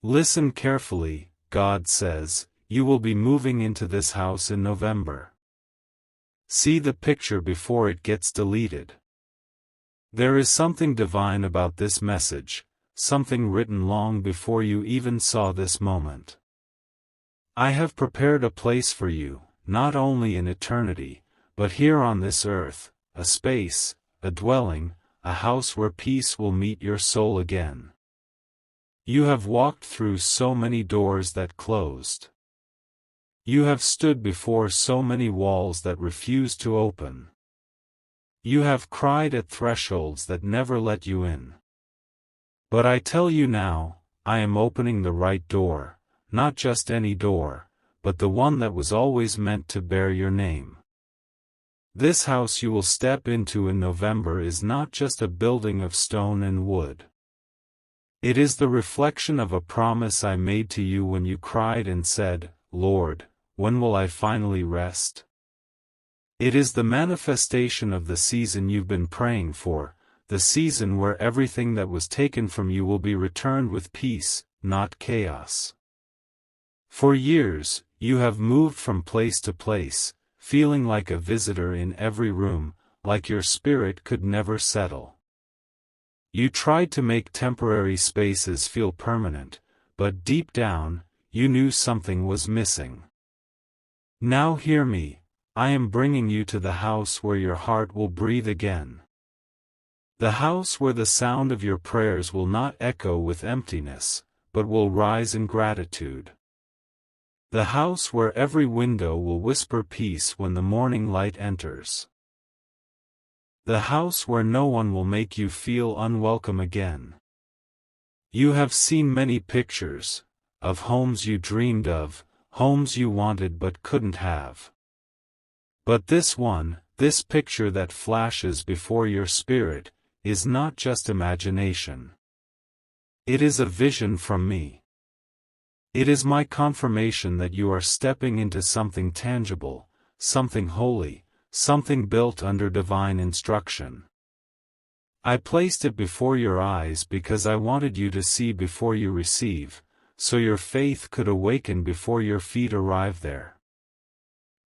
Listen carefully, God says, you will be moving into this house in November. See the picture before it gets deleted. There is something divine about this message, something written long before you even saw this moment. I have prepared a place for you, not only in eternity, but here on this earth, a space, a dwelling, a house where peace will meet your soul again. You have walked through so many doors that closed. You have stood before so many walls that refused to open. You have cried at thresholds that never let you in. But I tell you now, I am opening the right door, not just any door, but the one that was always meant to bear your name. This house you will step into in November is not just a building of stone and wood. It is the reflection of a promise I made to you when you cried and said, Lord, when will I finally rest? It is the manifestation of the season you've been praying for, the season where everything that was taken from you will be returned with peace, not chaos. For years, you have moved from place to place, feeling like a visitor in every room, like your spirit could never settle. You tried to make temporary spaces feel permanent, but deep down, you knew something was missing. Now hear me, I am bringing you to the house where your heart will breathe again. The house where the sound of your prayers will not echo with emptiness, but will rise in gratitude. The house where every window will whisper peace when the morning light enters. The house where no one will make you feel unwelcome again. You have seen many pictures, of homes you dreamed of, homes you wanted but couldn't have. But this one, this picture that flashes before your spirit, is not just imagination. It is a vision from me. It is my confirmation that you are stepping into something tangible, something holy, something built under divine instruction. I placed it before your eyes because I wanted you to see before you receive, so your faith could awaken before your feet arrive there.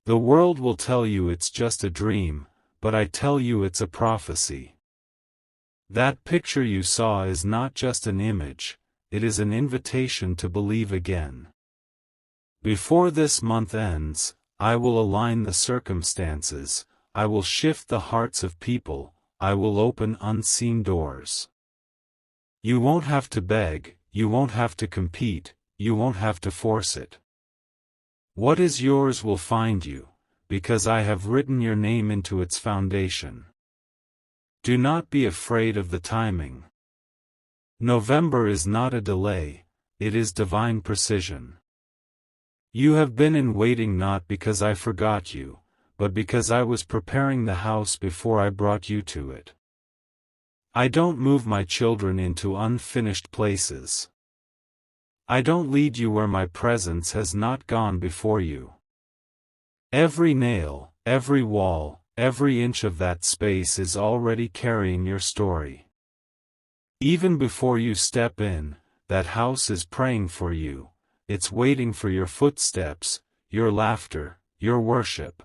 The world will tell you it's just a dream, but I tell you it's a prophecy. That picture you saw is not just an image, it is an invitation to believe again. Before this month ends, I will align the circumstances, I will shift the hearts of people, I will open unseen doors. You won't have to beg, you won't have to compete, you won't have to force it. What is yours will find you, because I have written your name into its foundation. Do not be afraid of the timing. November is not a delay, it is divine precision. You have been in waiting not because I forgot you, but because I was preparing the house before I brought you to it. I don't move my children into unfinished places. I don't lead you where my presence has not gone before you. Every nail, every wall, every inch of that space is already carrying your story. Even before you step in, that house is praying for you, it's waiting for your footsteps, your laughter, your worship.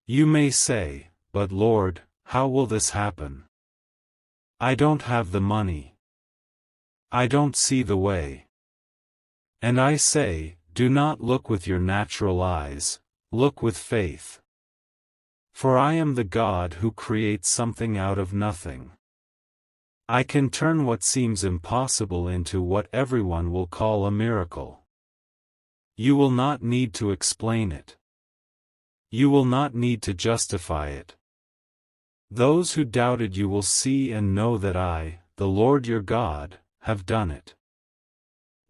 You may say, but Lord, how will this happen? I don't have the money. I don't see the way. And I say, do not look with your natural eyes, look with faith. For I am the God who creates something out of nothing. I can turn what seems impossible into what everyone will call a miracle. You will not need to explain it. You will not need to justify it. Those who doubted you will see and know that I, the Lord your God, have done it.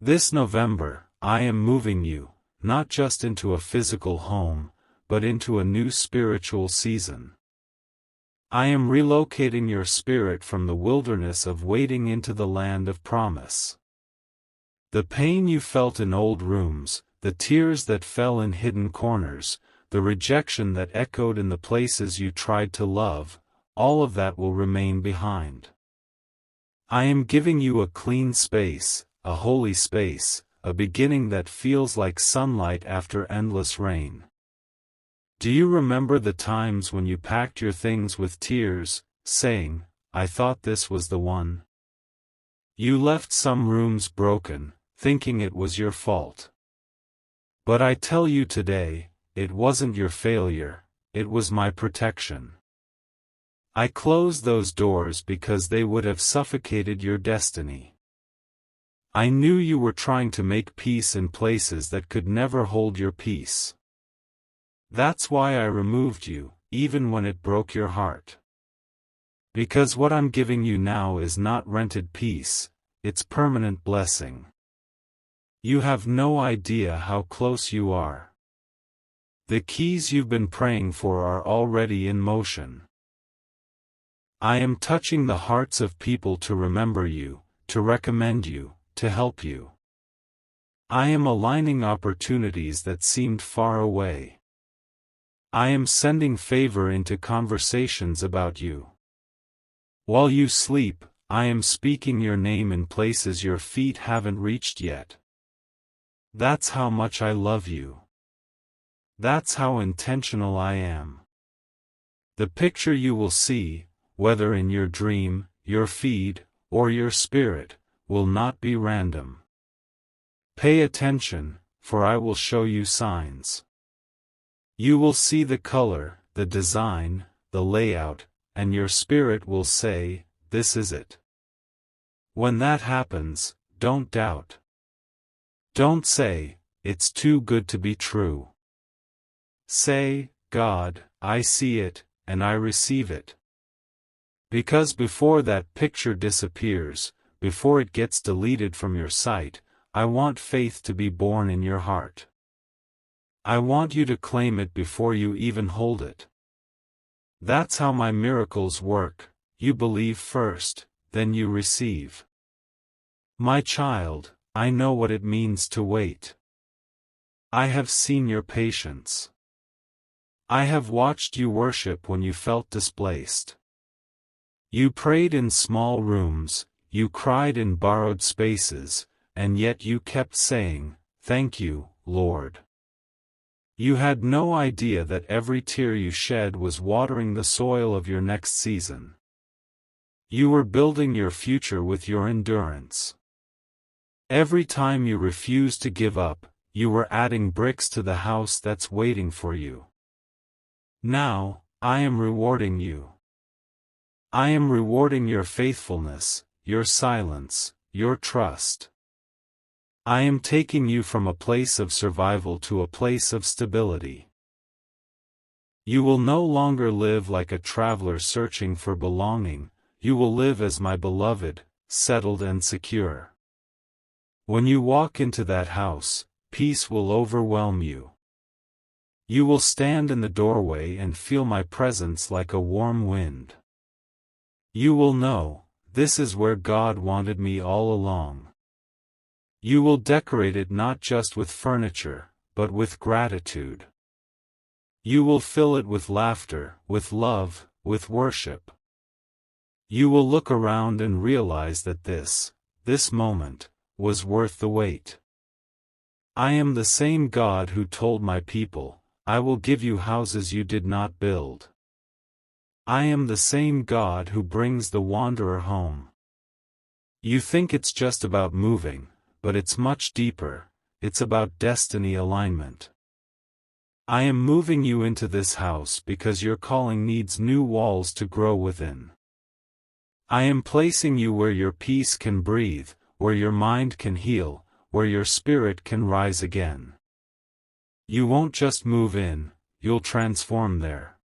This November, I am moving you, not just into a physical home, but into a new spiritual season. I am relocating your spirit from the wilderness of waiting into the land of promise. The pain you felt in old rooms, the tears that fell in hidden corners, the rejection that echoed in the places you tried to love, all of that will remain behind. I am giving you a clean space, a holy space, a beginning that feels like sunlight after endless rain. Do you remember the times when you packed your things with tears, saying, "I thought this was the one"? You left some rooms broken, thinking it was your fault. But I tell you today, it wasn't your failure, it was my protection. I closed those doors because they would have suffocated your destiny. I knew you were trying to make peace in places that could never hold your peace. That's why I removed you, even when it broke your heart. Because what I'm giving you now is not rented peace, it's permanent blessing. You have no idea how close you are. The keys you've been praying for are already in motion. I am touching the hearts of people to remember you, to recommend you, to help you. I am aligning opportunities that seemed far away. I am sending favor into conversations about you. While you sleep, I am speaking your name in places your feet haven't reached yet. That's how much I love you. That's how intentional I am. The picture you will see, whether in your dream, your feed, or your spirit, will not be random. Pay attention, for I will show you signs. You will see the color, the design, the layout, and your spirit will say, "This is it." When that happens, don't doubt. Don't say, "It's too good to be true." Say, "God, I see it, and I receive it." Because before that picture disappears, before it gets deleted from your sight, I want faith to be born in your heart. I want you to claim it before you even hold it. That's how my miracles work. You believe first, then you receive. My child, I know what it means to wait. I have seen your patience. I have watched you worship when you felt displaced. You prayed in small rooms, you cried in borrowed spaces, and yet you kept saying, "Thank you, Lord." You had no idea that every tear you shed was watering the soil of your next season. You were building your future with your endurance. Every time you refused to give up, you were adding bricks to the house that's waiting for you. Now, I am rewarding you. I am rewarding your faithfulness, your silence, your trust. I am taking you from a place of survival to a place of stability. You will no longer live like a traveler searching for belonging, you will live as my beloved, settled and secure. When you walk into that house, peace will overwhelm you. You will stand in the doorway and feel my presence like a warm wind. You will know, this is where God wanted me all along. You will decorate it not just with furniture, but with gratitude. You will fill it with laughter, with love, with worship. You will look around and realize that this moment, was worth the wait. I am the same God who told my people, "I will give you houses you did not build." I am the same God who brings the wanderer home. You think it's just about moving, but it's much deeper, it's about destiny alignment. I am moving you into this house because your calling needs new walls to grow within. I am placing you where your peace can breathe, where your mind can heal, where your spirit can rise again. You won't just move in, you'll transform there.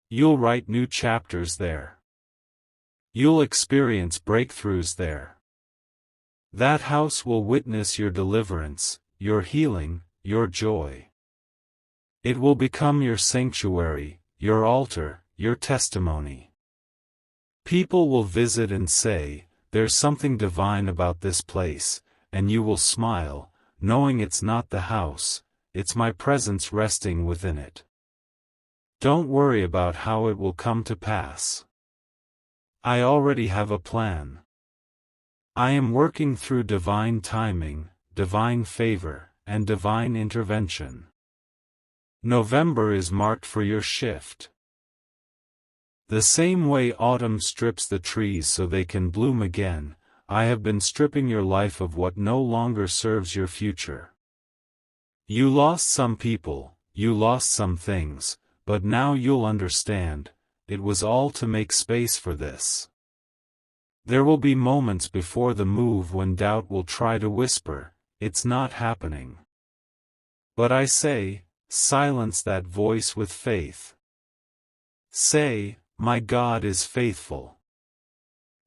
You'll write new chapters there. You'll experience breakthroughs there. That house will witness your deliverance, your healing, your joy. It will become your sanctuary, your altar, your testimony. People will visit and say, "There's something divine about this place," and you will smile, knowing it's not the house, it's my presence resting within it. Don't worry about how it will come to pass. I already have a plan. I am working through divine timing, divine favor, and divine intervention. November is marked for your shift. The same way autumn strips the trees so they can bloom again, I have been stripping your life of what no longer serves your future. You lost some people, you lost some things, but now you'll understand, it was all to make space for this. There will be moments before the move when doubt will try to whisper, "It's not happening." But I say, silence that voice with faith. Say, "My God is faithful."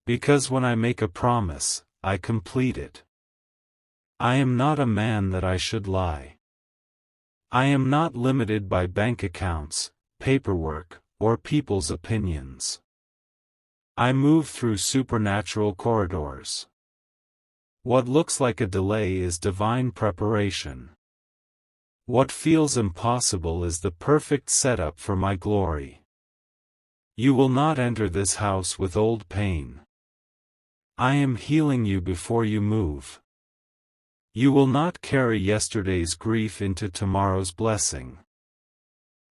Because when I make a promise, I complete it. I am not a man that I should lie. I am not limited by bank accounts, paperwork, or people's opinions. I move through supernatural corridors. What looks like a delay is divine preparation. What feels impossible is the perfect setup for my glory. You will not enter this house with old pain. I am healing you before you move. You will not carry yesterday's grief into tomorrow's blessing.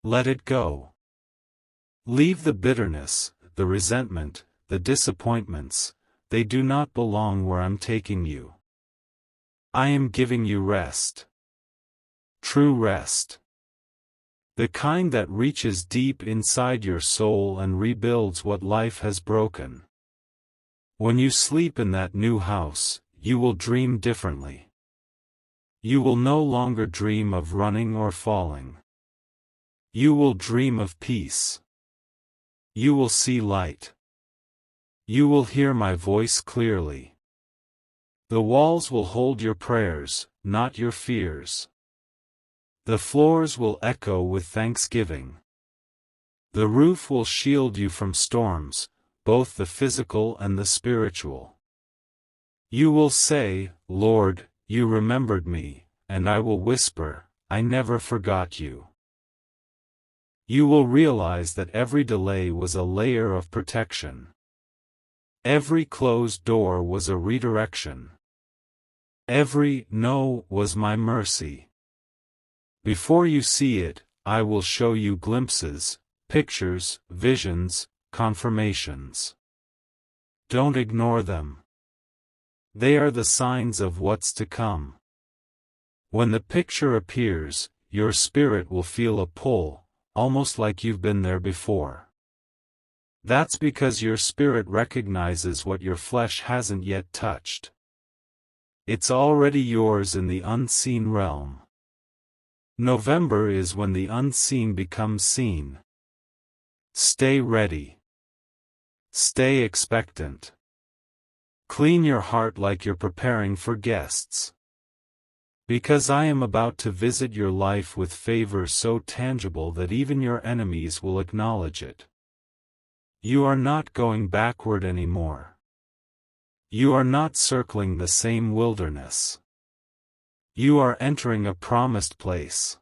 Let it go. Leave the bitterness, the resentment, the disappointments, they do not belong where I'm taking you. I am giving you rest. True rest. The kind that reaches deep inside your soul and rebuilds what life has broken. When you sleep in that new house, you will dream differently. You will no longer dream of running or falling. You will dream of peace. You will see light. You will hear my voice clearly. The walls will hold your prayers, not your fears. The floors will echo with thanksgiving. The roof will shield you from storms, both the physical and the spiritual. You will say, "Lord, you remembered me," and I will whisper, "I never forgot you." You will realize that every delay was a layer of protection. Every closed door was a redirection. Every "no" was my mercy. Before you see it, I will show you glimpses, pictures, visions, confirmations. Don't ignore them. They are the signs of what's to come. When the picture appears, your spirit will feel a pull, almost like you've been there before. That's because your spirit recognizes what your flesh hasn't yet touched. It's already yours in the unseen realm. November is when the unseen becomes seen. Stay ready. Stay expectant. Clean your heart like you're preparing for guests. Because I am about to visit your life with favor so tangible that even your enemies will acknowledge it. You are not going backward anymore. You are not circling the same wilderness. You are entering a promised place.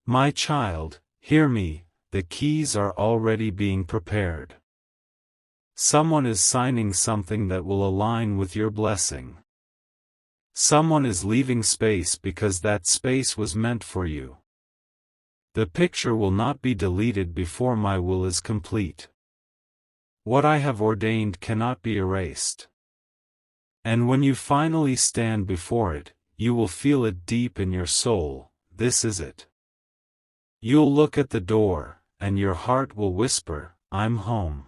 My child, hear me, the keys are already being prepared. Someone is signing something that will align with your blessing. Someone is leaving space because that space was meant for you. The picture will not be deleted before my will is complete. What I have ordained cannot be erased. And when you finally stand before it, you will feel it deep in your soul, this is it. You'll look at the door, and your heart will whisper, "I'm home."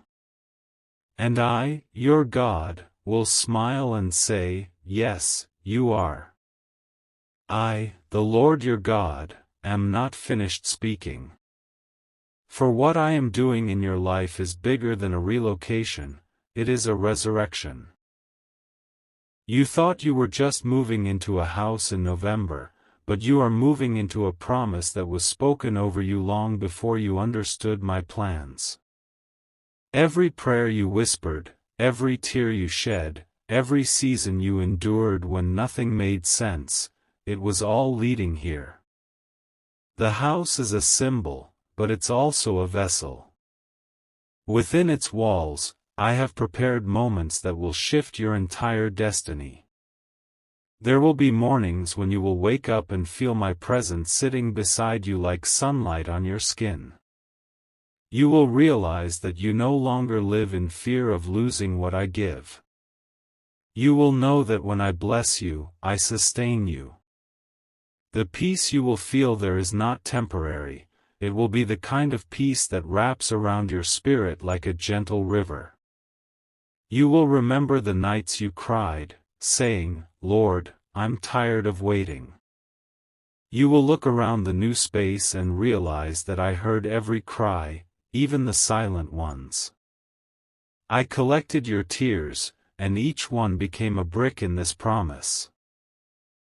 And I, your God, will smile and say, "Yes, you are." I, the Lord your God, am not finished speaking. For what I am doing in your life is bigger than a relocation, it is a resurrection. You thought you were just moving into a house in November, but you are moving into a promise that was spoken over you long before you understood my plans. Every prayer you whispered, every tear you shed, every season you endured when nothing made sense, it was all leading here. The house is a symbol, but it's also a vessel. Within its walls, I have prepared moments that will shift your entire destiny. There will be mornings when you will wake up and feel my presence sitting beside you like sunlight on your skin. You will realize that you no longer live in fear of losing what I give. You will know that when I bless you, I sustain you. The peace you will feel there is not temporary, it will be the kind of peace that wraps around your spirit like a gentle river. You will remember the nights you cried, saying, "Lord, I'm tired of waiting." You will look around the new space and realize that I heard every cry, even the silent ones. I collected your tears, and each one became a brick in this promise.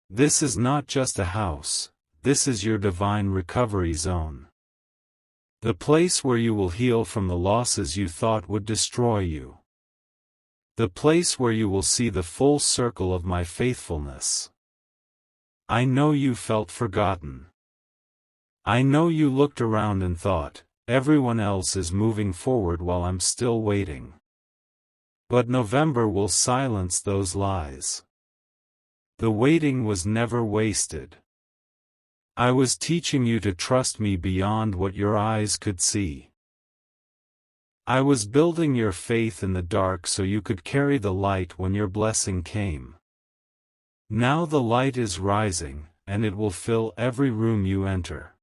This is not just a house, this is your divine recovery zone. The place where you will heal from the losses you thought would destroy you. The place where you will see the full circle of my faithfulness. I know you felt forgotten. I know you looked around and thought, everyone else is moving forward while I'm still waiting. But November will silence those lies. The waiting was never wasted. I was teaching you to trust me beyond what your eyes could see. I was building your faith in the dark so you could carry the light when your blessing came. Now the light is rising, and it will fill every room you enter.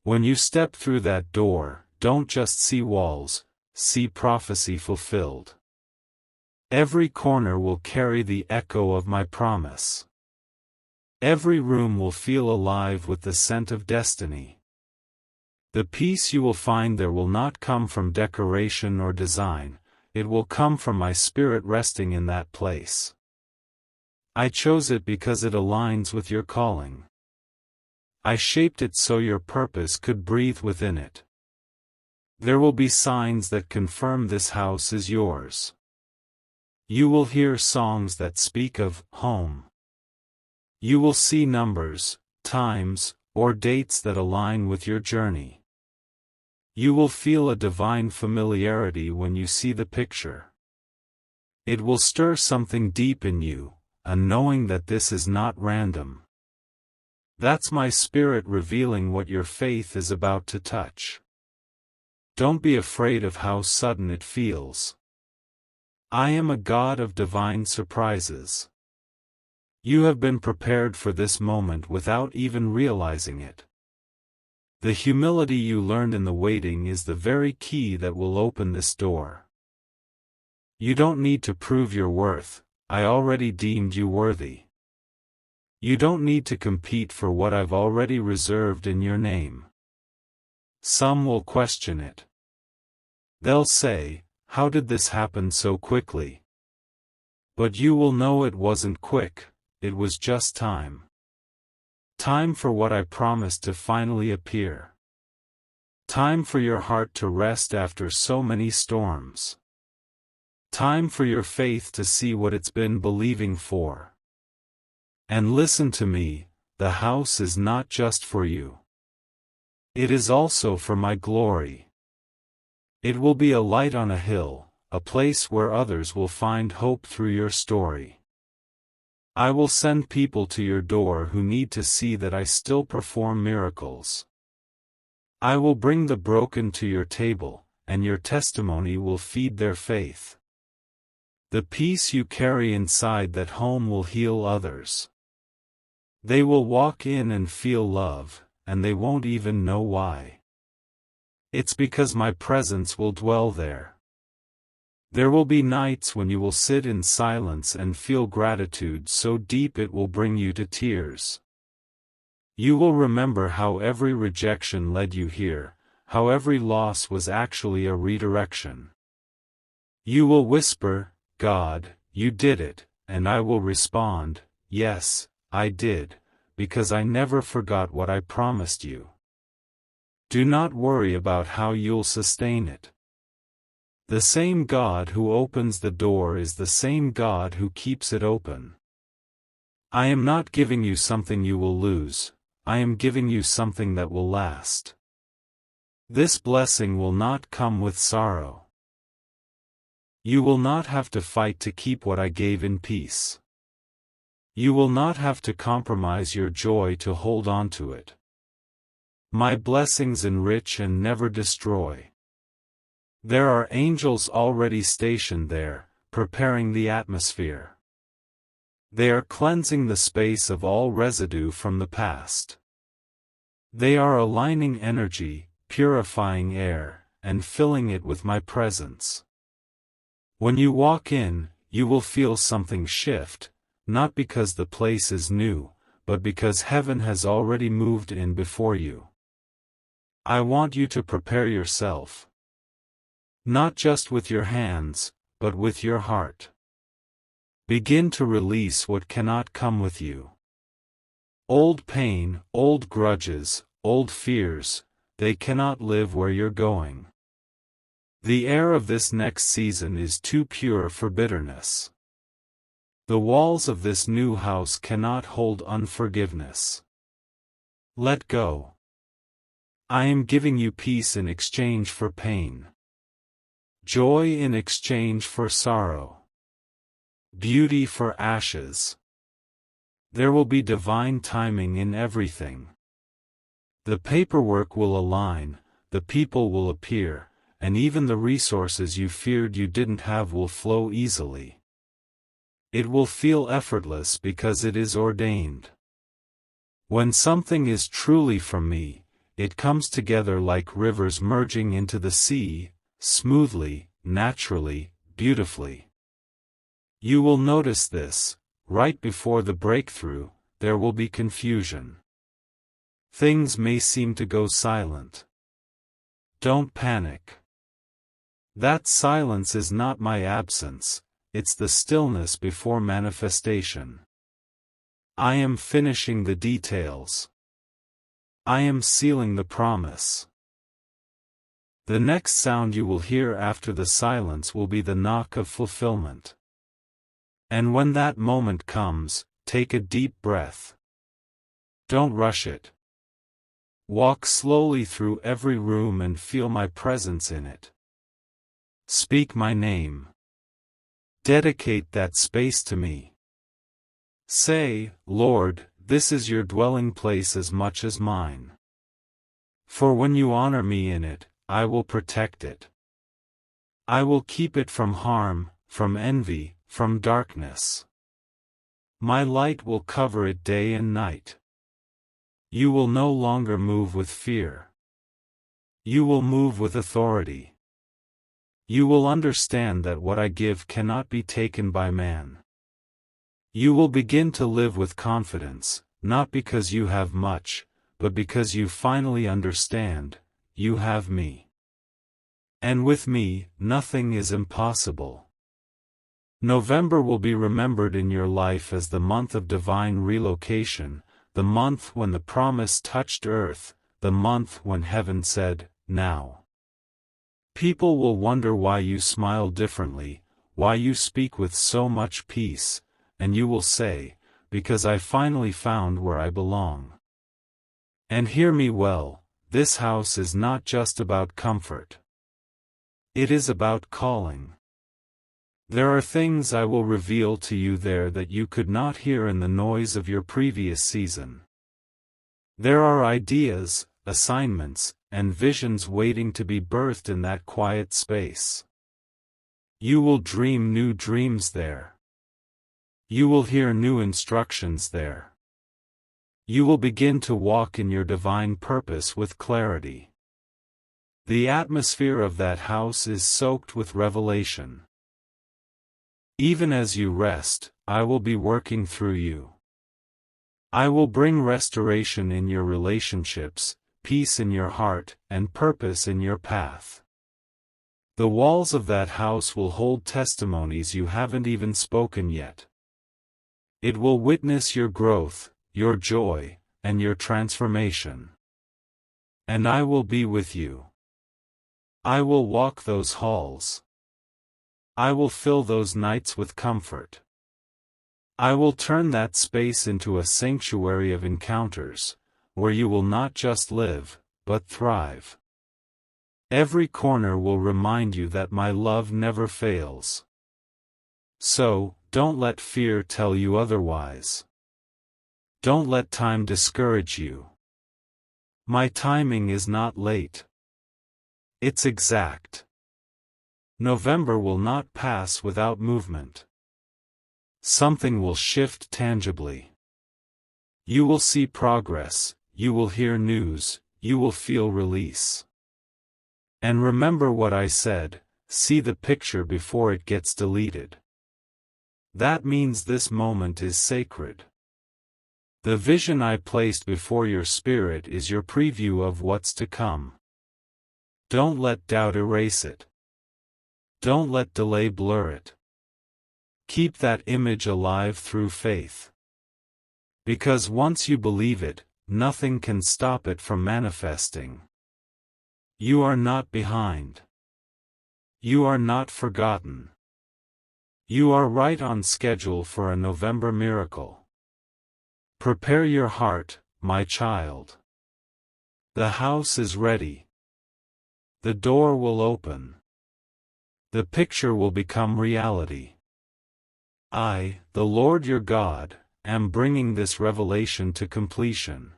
When you step through that door, don't just see walls, see prophecy fulfilled. Every corner will carry the echo of my promise. Every room will feel alive with the scent of destiny. The peace you will find there will not come from decoration or design, it will come from my spirit resting in that place. I chose it because it aligns with your calling. I shaped it so your purpose could breathe within it. There will be signs that confirm this house is yours. You will hear songs that speak of home. You will see numbers, times, or dates that align with your journey. You will feel a divine familiarity when you see the picture. It will stir something deep in you, a knowing that this is not random. That's my spirit revealing what your faith is about to touch. Don't be afraid of how sudden it feels. I am a God of divine surprises. You have been prepared for this moment without even realizing it. The humility you learned in the waiting is the very key that will open this door. You don't need to prove your worth, I already deemed you worthy. You don't need to compete for what I've already reserved in your name. Some will question it. They'll say, "How did this happen so quickly?" But you will know it wasn't quick, it was just time. Time for what I promised to finally appear. Time for your heart to rest after so many storms. Time for your faith to see what it's been believing for. And listen to me, the house is not just for you. It is also for my glory. It will be a light on a hill, a place where others will find hope through your story. I will send people to your door who need to see that I still perform miracles. I will bring the broken to your table, and your testimony will feed their faith. The peace you carry inside that home will heal others. They will walk in and feel love, and they won't even know why. It's because my presence will dwell there. There will be nights when you will sit in silence and feel gratitude so deep it will bring you to tears. You will remember how every rejection led you here, how every loss was actually a redirection. You will whisper, "God, you did it," and I will respond, "Yes, I did, because I never forgot what I promised you." Do not worry about how you'll sustain it. The same God who opens the door is the same God who keeps it open. I am not giving you something you will lose, I am giving you something that will last. This blessing will not come with sorrow. You will not have to fight to keep what I gave in peace. You will not have to compromise your joy to hold on to it. My blessings enrich and never destroy. There are angels already stationed there, preparing the atmosphere. They are cleansing the space of all residue from the past. They are aligning energy, purifying air, and filling it with my presence. When you walk in, you will feel something shift, not because the place is new, but because heaven has already moved in before you. I want you to prepare yourself. Not just with your hands, but with your heart. Begin to release what cannot come with you. Old pain, old grudges, old fears, they cannot live where you're going. The air of this next season is too pure for bitterness. The walls of this new house cannot hold unforgiveness. Let go. I am giving you peace in exchange for pain. Joy in exchange for sorrow. Beauty for ashes. There will be divine timing in everything. The paperwork will align, the people will appear, and even the resources you feared you didn't have will flow easily. It will feel effortless because it is ordained. When something is truly from me, it comes together like rivers merging into the sea, smoothly, naturally, beautifully. You will notice this, right before the breakthrough, there will be confusion. Things may seem to go silent. Don't panic. That silence is not my absence, it's the stillness before manifestation. I am finishing the details. I am sealing the promise. The next sound you will hear after the silence will be the knock of fulfillment. And when that moment comes, take a deep breath. Don't rush it. Walk slowly through every room and feel my presence in it. Speak my name. Dedicate that space to me. Say, Lord, this is your dwelling place as much as mine. For when you honor me in it, I will protect it. I will keep it from harm, from envy, from darkness. My light will cover it day and night. You will no longer move with fear. You will move with authority. You will understand that what I give cannot be taken by man. You will begin to live with confidence, not because you have much, but because you finally understand, you have me. And with me, nothing is impossible. November will be remembered in your life as the month of divine relocation, the month when the promise touched earth, the month when heaven said, now. People will wonder why you smile differently, why you speak with so much peace, and you will say, because I finally found where I belong. And hear me well, this house is not just about comfort. It is about calling. There are things I will reveal to you there that you could not hear in the noise of your previous season. There are ideas, assignments, and visions waiting to be birthed in that quiet space. You will dream new dreams there. You will hear new instructions there. You will begin to walk in your divine purpose with clarity. The atmosphere of that house is soaked with revelation. Even as you rest, I will be working through you. I will bring restoration in your relationships, peace in your heart, and purpose in your path. The walls of that house will hold testimonies you haven't even spoken yet. It will witness your growth, your joy, and your transformation. And I will be with you. I will walk those halls. I will fill those nights with comfort. I will turn that space into a sanctuary of encounters, where you will not just live, but thrive. Every corner will remind you that my love never fails. So, don't let fear tell you otherwise. Don't let time discourage you. My timing is not late. It's exact. November will not pass without movement. Something will shift tangibly. You will see progress, you will hear news, you will feel release. And remember what I said, see the picture before it gets deleted. That means this moment is sacred. The vision I placed before your spirit is your preview of what's to come. Don't let doubt erase it. Don't let delay blur it. Keep that image alive through faith. Because once you believe it, nothing can stop it from manifesting. You are not behind. You are not forgotten. You are right on schedule for a November miracle. Prepare your heart, my child. The house is ready. The door will open. The picture will become reality. I, the Lord your God, am bringing this revelation to completion.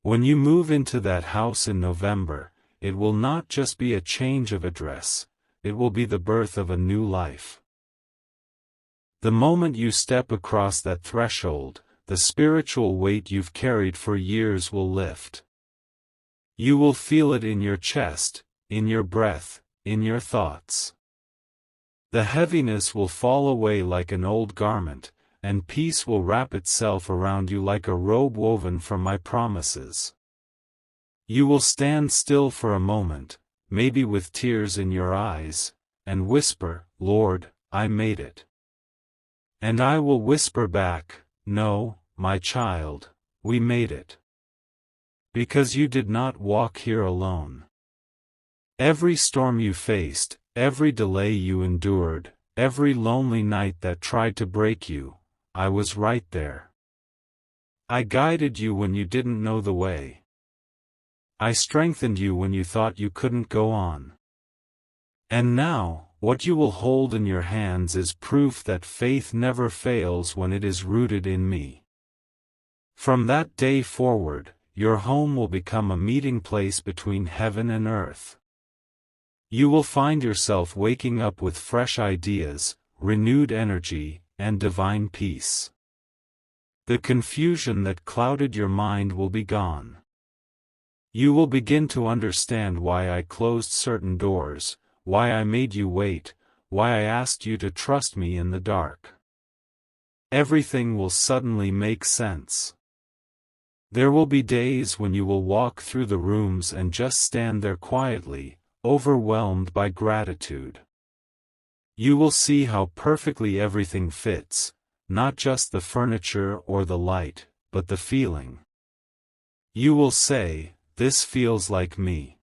When you move into that house in November, it will not just be a change of address, it will be the birth of a new life. The moment you step across that threshold, the spiritual weight you've carried for years will lift. You will feel it in your chest, in your breath, in your thoughts. The heaviness will fall away like an old garment, and peace will wrap itself around you like a robe woven from my promises. You will stand still for a moment, maybe with tears in your eyes, and whisper, "Lord, I made it." And I will whisper back, "No, my child, we made it. Because you did not walk here alone. Every storm you faced, every delay you endured, every lonely night that tried to break you, I was right there. I guided you when you didn't know the way. I strengthened you when you thought you couldn't go on. And now, what you will hold in your hands is proof that faith never fails when it is rooted in me. From that day forward, your home will become a meeting place between heaven and earth. You will find yourself waking up with fresh ideas, renewed energy, and divine peace. The confusion that clouded your mind will be gone. You will begin to understand why I closed certain doors, why I made you wait, why I asked you to trust me in the dark. Everything will suddenly make sense. There will be days when you will walk through the rooms and just stand there quietly, overwhelmed by gratitude. You will see how perfectly everything fits, not just the furniture or the light, but the feeling. You will say, "This feels like me."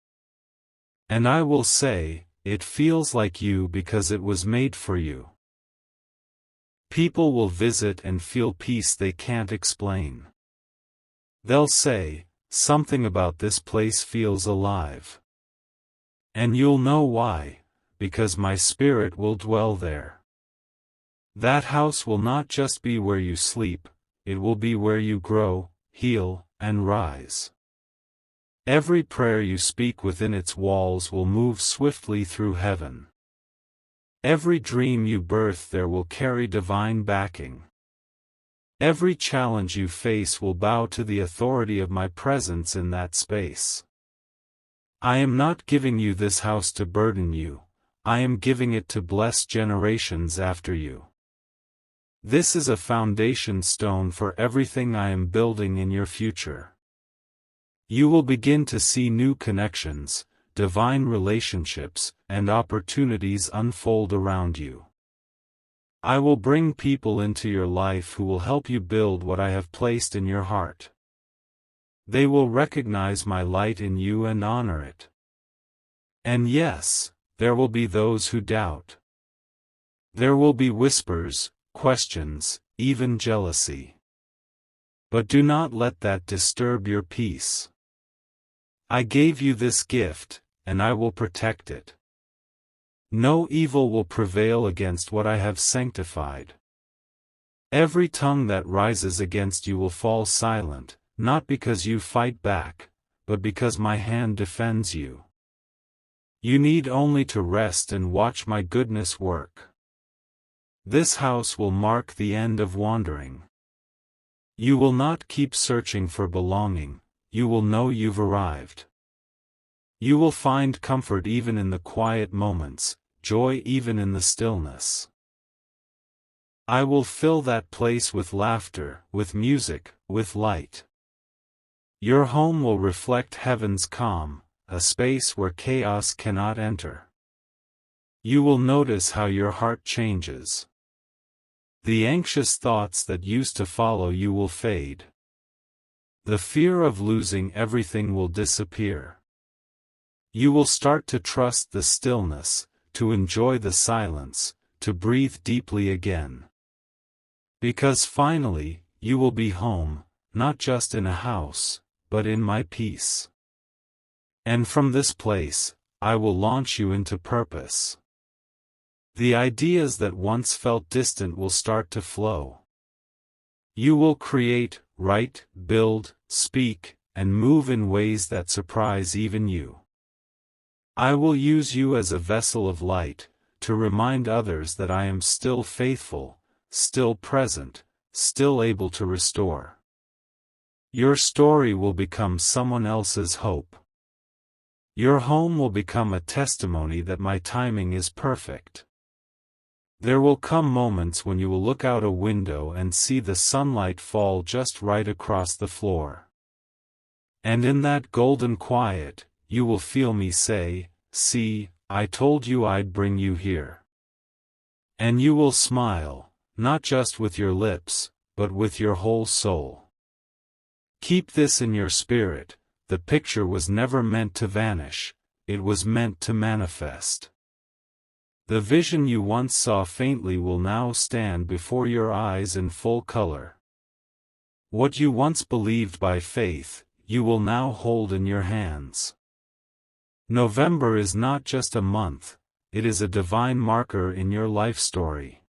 And I will say, "It feels like you because it was made for you." People will visit and feel peace they can't explain. They'll say, "Something about this place feels alive." And you'll know why, because my spirit will dwell there. That house will not just be where you sleep, it will be where you grow, heal, and rise. Every prayer you speak within its walls will move swiftly through heaven. Every dream you birth there will carry divine backing. Every challenge you face will bow to the authority of my presence in that space. I am not giving you this house to burden you, I am giving it to bless generations after you. This is a foundation stone for everything I am building in your future. You will begin to see new connections, divine relationships, and opportunities unfold around you. I will bring people into your life who will help you build what I have placed in your heart. They will recognize my light in you and honor it. And yes, there will be those who doubt. There will be whispers, questions, even jealousy. But do not let that disturb your peace. I gave you this gift, and I will protect it. No evil will prevail against what I have sanctified. Every tongue that rises against you will fall silent, not because you fight back, but because my hand defends you. You need only to rest and watch my goodness work. This house will mark the end of wandering. You will not keep searching for belonging, you will know you've arrived. You will find comfort even in the quiet moments, joy even in the stillness. I will fill that place with laughter, with music, with light. Your home will reflect heaven's calm, a space where chaos cannot enter. You will notice how your heart changes. The anxious thoughts that used to follow you will fade. The fear of losing everything will disappear. You will start to trust the stillness, to enjoy the silence, to breathe deeply again. Because finally, you will be home, not just in a house, but in my peace. And from this place, I will launch you into purpose. The ideas that once felt distant will start to flow. You will create, write, build, speak, and move in ways that surprise even you. I will use you as a vessel of light, to remind others that I am still faithful, still present, still able to restore. Your story will become someone else's hope. Your home will become a testimony that my timing is perfect. There will come moments when you will look out a window and see the sunlight fall just right across the floor. And in that golden quiet, you will feel me say, "See, I told you I'd bring you here." And you will smile, not just with your lips, but with your whole soul. Keep this in your spirit, the picture was never meant to vanish, it was meant to manifest. The vision you once saw faintly will now stand before your eyes in full color. What you once believed by faith, you will now hold in your hands. November is not just a month, it is a divine marker in your life story.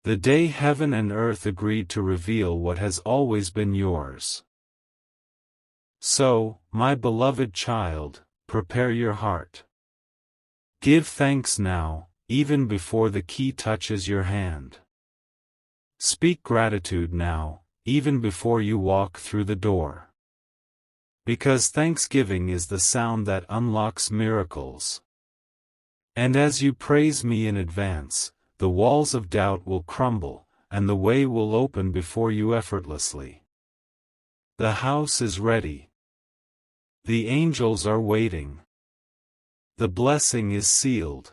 The day heaven and earth agreed to reveal what has always been yours. So, my beloved child, prepare your heart. Give thanks now, even before the key touches your hand. Speak gratitude now, even before you walk through the door. Because thanksgiving is the sound that unlocks miracles. And as you praise me in advance, the walls of doubt will crumble, and the way will open before you effortlessly. The house is ready. The angels are waiting. The blessing is sealed.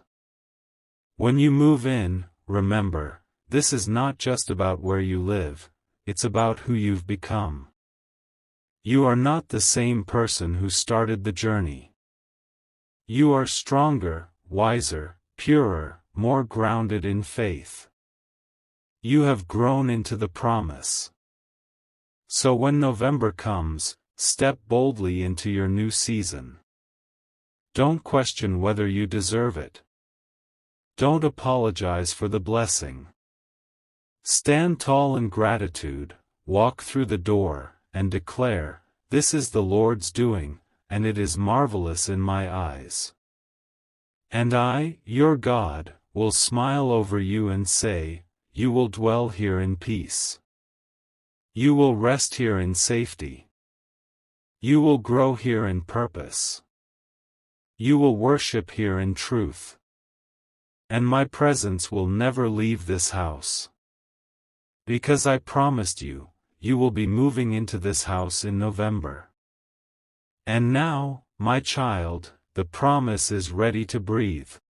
When you move in, remember, this is not just about where you live, it's about who you've become. You are not the same person who started the journey. You are stronger, wiser, purer, more grounded in faith. You have grown into the promise. So when November comes, step boldly into your new season. Don't question whether you deserve it. Don't apologize for the blessing. Stand tall in gratitude, walk through the door, and declare, "This is the Lord's doing, and it is marvelous in my eyes." And I, your God, will smile over you and say, "You will dwell here in peace. You will rest here in safety. You will grow here in purpose. You will worship here in truth. And my presence will never leave this house. Because I promised you, you will be moving into this house in November. And now, my child, the promise is ready to breathe.